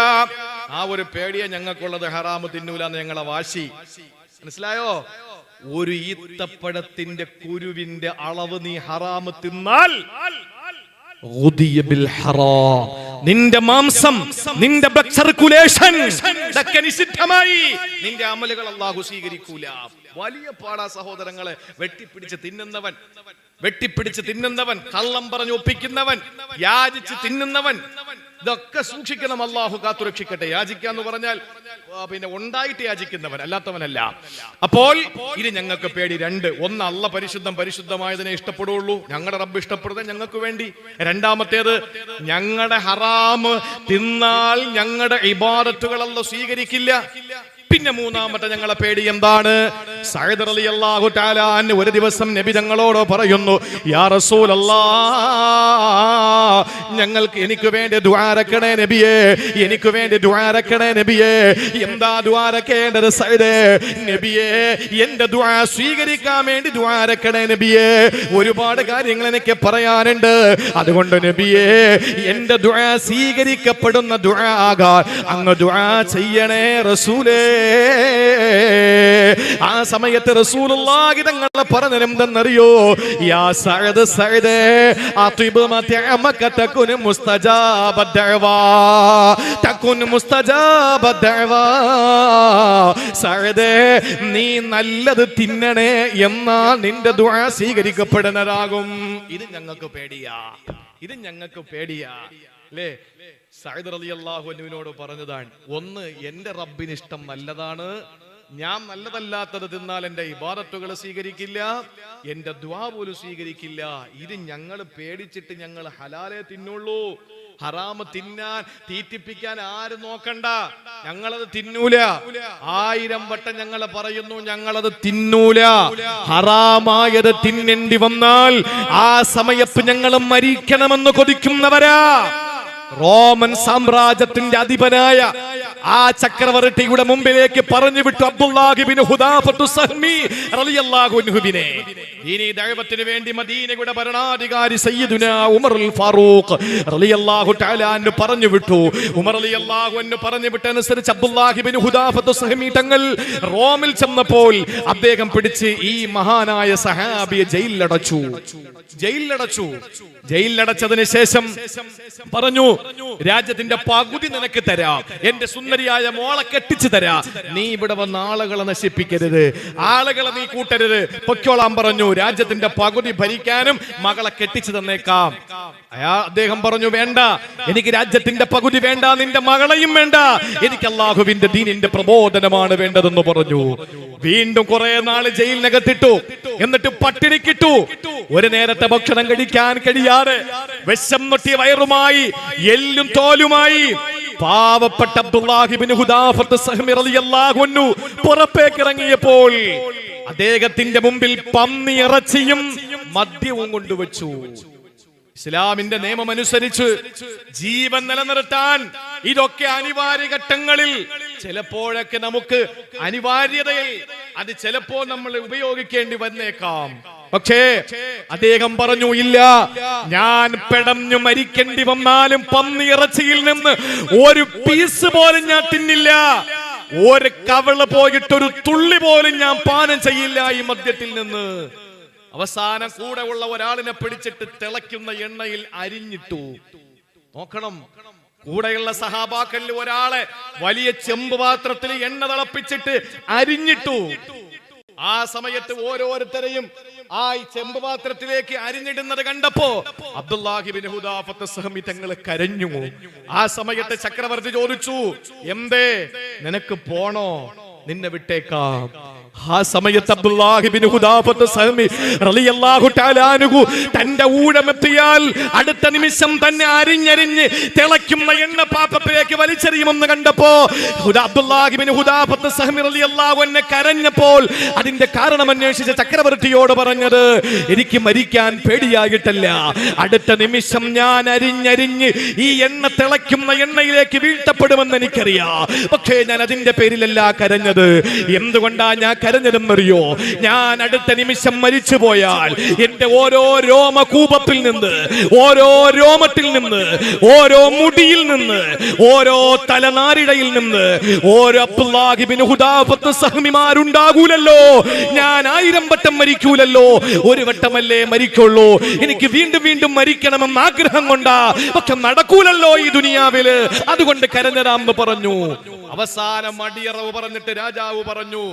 Speaker 1: ആ ഒരു പേടിയെ ഞങ്ങൾക്കുള്ളത്, ഹറാമ് തിന്നൂല എന്ന് ഞങ്ങളെ വാശി. മനസ്സിലായോ? ഒരു ഈത്തപ്പഴത്തിന്റെ കുരുവിന്റെ അളവ് നീ ഹറാമ് തിന്നാൽ നിന്റെ മാംസം, നിന്റെ ബ്ലഡ് സർക്കുലേഷൻ ഇതൊക്കെ നിഷിദ്ധമായി. നിന്റെ അമലുകൾ അല്ലാഹു സ്വീകരിക്കൂല. വലിയ പാടാ സഹോദരങ്ങളെ. വെട്ടിപ്പിടിച്ച് തിന്നുന്നവൻ, കള്ളം പറഞ്ഞു ഒപ്പിക്കുന്നവൻ, യാചിച്ച് തിന്നുന്നവൻ, ഇതൊക്കെ സൂക്ഷിക്കണം. അല്ലാഹു കാത്തുരക്ഷിക്കട്ടെ. യാചിക്കാന്ന് പറഞ്ഞാൽ പിന്നെ ഉണ്ടായിട്ട് യാചിക്കുന്നവൻ, അല്ലാത്തവനല്ല. അപ്പോൾ ഇത് ഞങ്ങൾക്ക് പേടി. രണ്ട്, ഒന്ന്, അല്ലാഹ് പരിശുദ്ധമായതിനെ ഇഷ്ടപ്പെടുള്ളൂ. ഞങ്ങളുടെ റബ്ബ് ഇഷ്ടപ്പെടുന്നത് ഞങ്ങൾക്ക് വേണ്ടി. രണ്ടാമത്തേത്, ഞങ്ങളുടെ ഹറാമ് തിന്നാൽ ഞങ്ങളുടെ ഇബാദത്തുകൾ അല്ലാഹ് സ്വീകരിക്കില്ല. പിന്നെ മൂന്നാമത്തെ ഞങ്ങളെ പേടി എന്താണ്? സഅദ് റളിയല്ലാഹു തആല അൻഹു ഒരു ദിവസം നബി തങ്ങളോട് പറയുന്നു, യാ റസൂലല്ലാഹ്, എനിക്ക് വേണ്ടി ദുആരക്കണേ നബിയേ, എനിക്ക് വേണ്ടി ദുആരക്കണേ നബിയേ. എന്താ ദുആരക്കേണ്ടത് സഅദേ? നബിയേ, എന്റെ ദുആ സ്വീകരിക്കാൻ വേണ്ടി ദുആരക്കണേ നബിയേ. ഒരുപാട് കാര്യങ്ങൾ എനിക്ക് പറയാനുണ്ട്. അതുകൊണ്ട് നബിയേ, എന്റെ ദുആ സ്വീകരിക്കപ്പെടുന്ന ദുആ ആകാൻ അങ്ങ് ദുആ ചെയ്യണേ റസൂലേ. ആ സമയത്ത് റസൂലുള്ളാഹി തങ്ങൾ പറഞ്ഞത് എന്തെന്നറിയോ? യാ സഅദ്, സഅദേ, അതിബ് മതഅമക തകുൻ മുസ്തജാബ ദഅവാ, തകുൻ മുസ്തജാബ ദഅവാ. സഅദേ, നീ നല്ലത് തിന്നണേ, എന്നാൽ നിന്റെ ദുആ സ്വീകരിക്കപ്പെടുന്നതാകും. ഇത് ഞങ്ങൾക്ക് പേടിയാ, അല്ലേ? സഅദ് റളിയല്ലാഹു അൻഹുവിനോട് പറഞ്ഞതാണ്, ഒന്ന്, എന്റെ റബ്ബിന് ഇഷ്ടം നല്ലതാണ്, ഞാൻ നല്ലതല്ലാത്തത് തിന്നാൽ എന്റെ ഇബാദത്തുകൾ സ്വീകരിക്കില്ല, എന്റെ ദുആ പോലും സ്വീകരിക്കില്ല. ഇത് ഞങ്ങൾ പേടിച്ചിട്ട് ഞങ്ങൾ ഹലാലേ തിന്നുള്ളൂ. ഹറാമ് തിന്നാൻ, തീറ്റിപ്പിക്കാൻ ആരും നോക്കണ്ട. ഞങ്ങളത് തിന്നൂല. 1000 വട്ടം ഞങ്ങൾ പറയുന്നു, ഞങ്ങളത് തിന്നൂല. ഹറാമായത് തിന്നേണ്ടി വന്നാൽ ആ സമയത്ത് ഞങ്ങൾ മരിക്കണമെന്ന് കൊതിക്കുന്നവരാ. റോമൻ സാമ്രാജ്യത്തിന്റെ അധിപനായ ആ ചക്രവർത്തിയുടെ മുമ്പിലേക്ക് പറഞ്ഞു വിട്ടു അബ്ദുല്ലാഹി ബിൻ ഹുദാഫത്തു സഹ്മി റളിയല്ലാഹു അൻഹുവിനെ. ദീനീ ദഅവത്തിന് വേണ്ടി മദീനയുടെ ഭരണാധികാരി സയ്യിദുനാ ഉമറുൽ ഫാറൂഖ് റളിയല്ലാഹു തആല അൻഹു പറഞ്ഞു വിട്ടു. ഉമർ റളിയല്ലാഹു അൻഹു പറഞ്ഞു വിട്ടനുസരിച്ച് അബ്ദുല്ലാഹി ബിൻ ഹുദാഫത്തു സഹ്മി തങ്ങൾ റോമിൽ ചെന്നപ്പോൾ അദ്ദേഹം പിടിച്ച് ഈ മഹാനായ സഹാബിയെ ജയിലിലടച്ചതിന് ശേഷം പറഞ്ഞു, രാജ്യത്തിന്റെ പകുതി നിനക്ക് തരാം, എന്റെ സുന്ദരിയായ മോളെ കെട്ടിച്ചു തരാം, നീ ഇവിടെ വന്ന ആളുകളെ നശിപ്പിക്കരുത്, ആളുകളെ നീ കൂട്ടരുത്, പൊക്കോളാൻ പറഞ്ഞു. രാജ്യത്തിന്റെ പകുതി ഭരിക്കാനും മകളെ കെട്ടിച്ചു തന്നേക്കാം. അദ്ദേഹം പറഞ്ഞു, വേണ്ട, എനിക്ക് രാജ്യത്തിന്റെ പകുതി വേണ്ട, നിന്റെ മകളെയും വേണ്ട, എനിക്ക് അല്ലാഹുവിന്റെ ദീനിന്റെ പ്രബോധനമാണ് വേണ്ടതെന്ന് പറഞ്ഞു. വീണ്ടും കുറെ നാള് ജയിലിനകത്തിട്ടു. എന്നിട്ട് പട്ടിണിക്കിട്ടു. ഒരു നേരത്തെ ഭക്ഷണം കഴിക്കാൻ കഴിയാതെ വിഷം നൊട്ടിയ വയറുമായി, എല്ലും തോലുമായി പാവപ്പെട്ട അബ്ദുല്ലാഹി ബിൻ ഹുദാഫത്ത് സഹ്മി റളിയല്ലാഹു അൻഹു പുറത്തേക്കിറങ്ങിയപ്പോൾ അദ്ദേഹത്തിന്റെ മുമ്പിൽ പന്നി ഇറച്ചിയും മദ്യവും കൊണ്ടുവച്ചു. ഇസ്ലാമിന്റെ നിയമം അനുസരിച്ച് ജീവൻ നിലനിർത്താൻ ഇതൊക്കെ അനിവാര്യ ഘട്ടങ്ങളിൽ, ചിലപ്പോഴൊക്കെ നമുക്ക് അനിവാര്യതയിൽ അത് ചിലപ്പോൾ നമ്മൾ ഉപയോഗിക്കേണ്ടി വന്നേക്കാം. പക്ഷേ അദ്ദേഹം പറഞ്ഞു, ഇല്ല, ഞാൻ പെടഞ്ഞു മരിക്കേണ്ടി വന്നാലും പന്നി ഇറച്ചിയിൽ നിന്ന് ഒരു പീസ് പോലും ഞാൻ തിന്നില്ല, ഒരു കവിള് പോയിട്ട് ഒരു തുള്ളി പോലും ഞാൻ പാനം ചെയ്യില്ല ഈ മദ്യത്തിൽ നിന്ന്. അവസാനം കൂടെ ഉള്ള ഒരാളിനെ പിടിച്ചിട്ട് തിളയ്ക്കുന്ന എണ്ണയിൽ അരിഞ്ഞിട്ടു. നോക്കണം, കൂടെയുള്ള സഹാബാക്കളിൽ ഒരാളെ വലിയ ചെമ്പ് പാത്രത്തിൽ എണ്ണ തിളപ്പിച്ചിട്ട് അരിഞ്ഞിട്ടു. ആ സമയത്ത് ഓരോരുത്തരെയും ആ ചെമ്പ് പാത്രത്തിലേക്ക് അരിഞ്ഞിടുന്നത് കണ്ടപ്പോ അബ്ദുല്ലാഹി ബിൻ ഹുദാഫത്ത് സഹ്മി തങ്ങൾ കരഞ്ഞു. ആ സമയത്ത് ചക്രവർത്തി ചോദിച്ചു, എന്തേ, നിനക്ക് പോണോ? നിന്നെ വിട്ടേക്കാം. ആ സമയത്ത് അബ്ദുല്ലാഹി ഇബ്നു ഹുദാഫത്ത് സഹമി റളിയല്ലാഹു തആല അൻഹു തന്റെ ഊഴമെത്തിയാൽ അടുത്ത നിമിഷം തന്നെ അരിഞ്ഞരിഞ്ഞ് തിളയ്ക്കുന്ന എണ്ണ പാത്രത്തിലേക്ക് വലിച്ചെറിയുമെന്ന് കണ്ടപ്പോ അബ്ദുല്ലാഹി ഇബ്നു ഹുദാഫത്ത് സഹമി റളിയല്ലാഹു അൻഹു കരഞ്ഞപ്പോൾ അതിന്റെ കാരണം അന്വേഷിച്ച ചക്രവർത്തിയോട് പറഞ്ഞത്, എനിക്ക് മരിക്കാൻ പേടിയായിട്ടല്ല, അടുത്ത നിമിഷം ഞാൻ അരിഞ്ഞരിഞ്ഞ് ഈ എണ്ണ തിളയ്ക്കുന്ന എണ്ണയിലേക്ക് വീഴ്ത്തപ്പെടുമെന്ന് എനിക്കറിയാം. പക്ഷേ ഞാൻ അതിന്റെ പേരിലല്ല കരഞ്ഞത്. എന്തുകൊണ്ടാ ഞാൻ കരഞ്ഞതെന്നറിയോ? ഞാൻ അടുത്ത നിമിഷം മരിച്ചു പോയാൽ എന്റെ ഓരോ രോമകൂപത്തിൽ നിന്ന്, ഓരോ രോമത്തിൽ നിന്ന്, ഓരോ മുടിയിൽ നിന്ന്, ഓരോ തലനാരിഴയിൽ നിന്ന് ഓരോ അബ്ദുല്ലാഹി ഇബ്നു ഹുദാഫത്ത് സഹ്മിമാരുണ്ടാകൂലല്ലോ. ഞാൻ 1000 വട്ടം മരിക്കൂലല്ലോ, ഒരു വട്ടമല്ലേ മരിക്കുള്ളൂ. എനിക്ക് വീണ്ടും വീണ്ടും മരിക്കണമെന്ന് ആഗ്രഹം കൊണ്ടാ, പക്ഷെ നടക്കൂലല്ലോ ഈ ദുനിയാവില്. അതുകൊണ്ട് കരഞ്ഞതാന്ന് പറഞ്ഞു. അവസാനം അടിയറവ് പറഞ്ഞിട്ട് രാജാവ് പറഞ്ഞു,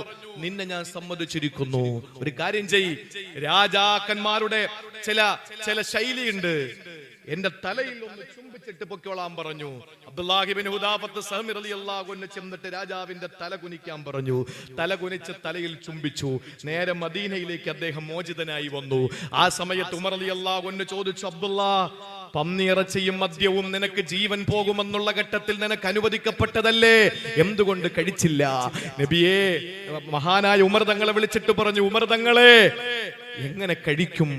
Speaker 1: നിന്നെ ഞാൻ സമ്മതിച്ചിരിക്കുന്നു. ഒരു കാര്യം ചെയ്യ്, രാജാക്കന്മാരുടെ ചില ശൈലിയുണ്ട്, എന്റെ തലയിൽ ഒന്ന് ചുംബിച്ചിട്ട് പൊക്കോളാൻ പറഞ്ഞു. അബ്ദുല്ലാഹി ഇബ്നു ഹുദാഫത്ത് സഹമി റളിയല്ലാഹു അൻഹു ചെന്നിട്ട് രാജാവിന്റെ തല കുനിക്കാൻ പറഞ്ഞു. തല കുനിച്ച് തലയിൽ ചുംബിച്ചു. നേരെ മദീനയിലേക്ക് അദ്ദേഹം മോചിതനായി വന്നു. ആ സമയത്ത് ഉമർ റളിയല്ലാഹു അൻഹു ചോദിച്ചു, അബ്ദുല്ലാ, പന്നിയിറച്ചിയും മദ്യവും നിനക്ക് ജീവൻ പോകുമെന്നുള്ള ഘട്ടത്തിൽ നിനക്ക് അനുവദിക്കപ്പെട്ടതല്ലേ, എന്തുകൊണ്ട് കഴിച്ചില്ല? നബിയേ, മഹാനായ ഉമർ തങ്ങളെ വിളിച്ചിട്ട് പറഞ്ഞു, ഉമർ തങ്ങളെ എങ്ങനെ കഴിക്കും?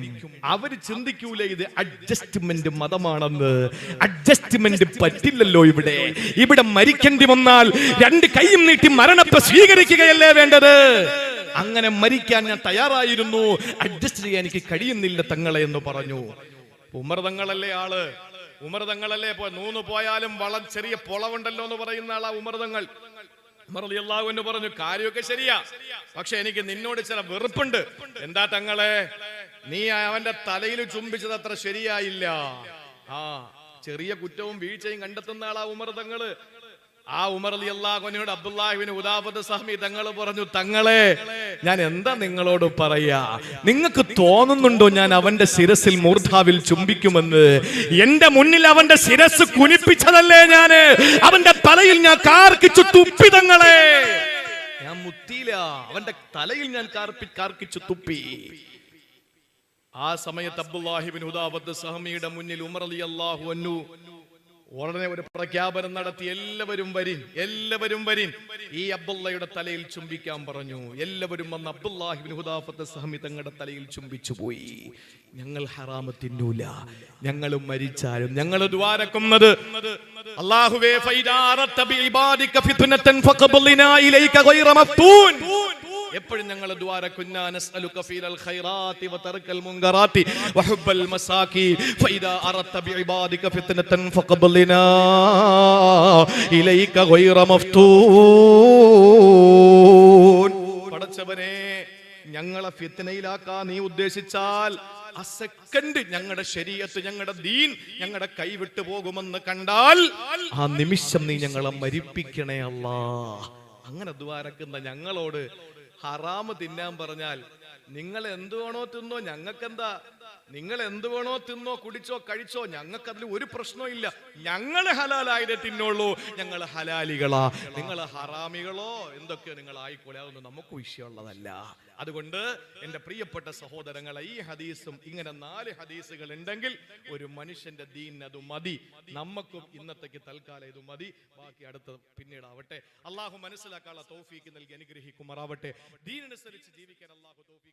Speaker 1: അവര് ചിന്തിക്കൂലേ ഇത് അഡ്ജസ്റ്റ്മെന്റ് മതമാണെന്ന്? അഡ്ജസ്റ്റ്മെന്റ് പറ്റില്ലല്ലോ. ഇവിടെ മരിക്കേണ്ടി വന്നാൽ 2 കൈയും നീട്ടി മരണത്തെ സ്വീകരിക്കുകയല്ലേ വേണ്ടത്. അങ്ങനെ മരിക്കാൻ ഞാൻ തയ്യാറായിരുന്നു, അഡ്ജസ്റ്റ് ചെയ്യാൻ എനിക്ക് കഴിയുന്നില്ല തങ്ങളെ എന്ന് പറഞ്ഞു. ഉമർ തങ്ങളല്ലേ ആള്, ഉമർ തങ്ങളല്ലേ നൂന്ന് പോയാലും വളം ചെറിയ പൊളവുണ്ടല്ലോ എന്ന് പറയുന്ന ആളാ ഉമർ തങ്ങൾ. ഉമർ റളിയല്ലാഹു അൻഹു പറഞ്ഞു, കാര്യമൊക്കെ ശരിയാ, പക്ഷെ എനിക്ക് നിന്നോട് ചില വെറുപ്പുണ്ട്. എന്താ തങ്ങളെ? നീ അവന്റെ തലയിൽ ചുംബിച്ചത് അത്ര ശരിയായില്ല. ചെറിയ കുറ്റവും വീഴ്ചയും കണ്ടെത്തുന്ന ആളാ ഉമർ തങ്ങള്. ആ ഉമർ റളിയല്ലാഹു അൻഹുവിനോട് അബ്ദുല്ലാഹി ഇബ്നു ഹുദാഫത്ത് സഹ്മി തങ്ങൾ പറഞ്ഞു, തങ്ങളെ ഞാൻ എന്താ നിങ്ങളോട് പറയാ, നിങ്ങൾക്ക് തോന്നുന്നുണ്ടോ ഞാൻ അവന്റെ ശിരസിൽ മൂർധാവിൽ ചുംബിക്കുമെന്ന്? എന്റെ മുന്നിൽ അവന്റെ ശിരസ് കുനിപ്പിച്ചതല്ലേ ഞാന്, അവന്റെ തലയിൽ ഞാൻ കാർക്കിച്ചു തുപ്പി തങ്ങളെ. ഞാൻ മുത്തിയില്ല, അവന്റെ തലയിൽ ഞാൻ കാർക്കിച്ചു തുപ്പി. ആ സമയത്ത് അബ്ദുല്ലാഹി ഇബ്നു ഹുദാഫത്ത് സഹ്മിയുടെ മുന്നിൽ ഉമർ റളിയല്ലാഹു അൻഹു ഉടനെ ഒരു പ്രഖ്യാപനം നടത്തി, എല്ലാവരും വരിൻ, എല്ലാവരും വരിൻ, ഈ അബ്ദുള്ളയുടെ തലയിൽ ചുംബിക്കാൻ പറഞ്ഞു. എല്ലാവരും വന്ന് അബ്ദുല്ലാഹി ഇബ്നു ഹുദാഫത്ത് സഹ്മി തങ്ങളുടെ തലയിൽ ചുംബിച്ചു പോയി. ഞങ്ങൾ ഹറാമ തിന്നൂല, ഞങ്ങൾ മരിച്ചാലും ഞങ്ങൾ ദുആരക്കുന്നത്, അല്ലാഹുവേ ഫൈദാ അറത ബിഇബാദിക ഫിത്നതൻ ഫഖബ്ലിനാ ഇലൈക ഗൈറ മഫ്തൂൻ. എപ്പോഴും ഞങ്ങൾ ദുആരകുന്നാ നസ്അലുക ഫീൽ ഖൈറാത്തി വതർക്കൽ മുൻകറാത്തി വഹുബ്ബൽ മസാകി ഫൈദാ അറത ബിഇബാദിക ഫിത്നതൻ ഫഖബ്ലിനാ ഇലൈക ഗൈറ മഫ്തൂൻ. പടച്ചവനെ, ഞങ്ങളെ ഫിത്നയിലാക്കാൻ നീ ഉദ്ദേശിച്ചാൽ ആ സെക്കൻഡ് ഞങ്ങളുടെ ശരീഅത്ത്, ഞങ്ങളുടെ ദീൻ ഞങ്ങളുടെ കൈവിട്ടു പോകുമെന്ന് കണ്ടാൽ ആ നിമിഷം നീ ഞങ്ങളെ മരിപ്പിക്കണേ അല്ലാഹ്. അങ്ങനെ ദുആരക്കുന്ന ഞങ്ങളോട് ഹറാമ് തിന്നാൻ പറഞ്ഞാൽ നിങ്ങൾ എന്ത് വേണോ തിന്നോ, ഞങ്ങൾക്കെന്താ? നിങ്ങൾ എന്ത് വേണോ തിന്നോ, കുടിച്ചോ, കഴിച്ചോ, ഞങ്ങൾക്ക് അതിൽ ഒരു പ്രശ്നവും ഇല്ല. ഞങ്ങൾ ഹലാലായതേ തിന്നോളൂ, ഞങ്ങൾ ഹലാലികളാ. നിങ്ങൾ ഹറാമികളോ എന്തൊക്കെയോ നിങ്ങൾ ആയിക്കോളെ, അതൊന്നും നമുക്ക് വിഷയമുള്ളതല്ല. അതുകൊണ്ട് എന്റെ പ്രിയപ്പെട്ട സഹോദരങ്ങളെ, ഈ ഹദീസും ഇങ്ങനെ 4 ഹദീസുകൾ ഉണ്ടെങ്കിൽ ഒരു മനുഷ്യന്റെ ദീൻ അത് മതി. നമുക്കും ഇന്നത്തേക്ക് തൽക്കാലം ഇത് മതി, ബാക്കി അടുത്ത പിന്നീടാവട്ടെ. അള്ളാഹു മനസ്സിലാക്കാനുള്ള തൗഫീക്ക് നൽകി അനുഗ്രഹിക്കുമാറാവട്ടെ. ദീനനുസരിച്ച് ജീവിക്കാൻ അള്ളാഹു തൗഫീക്ക്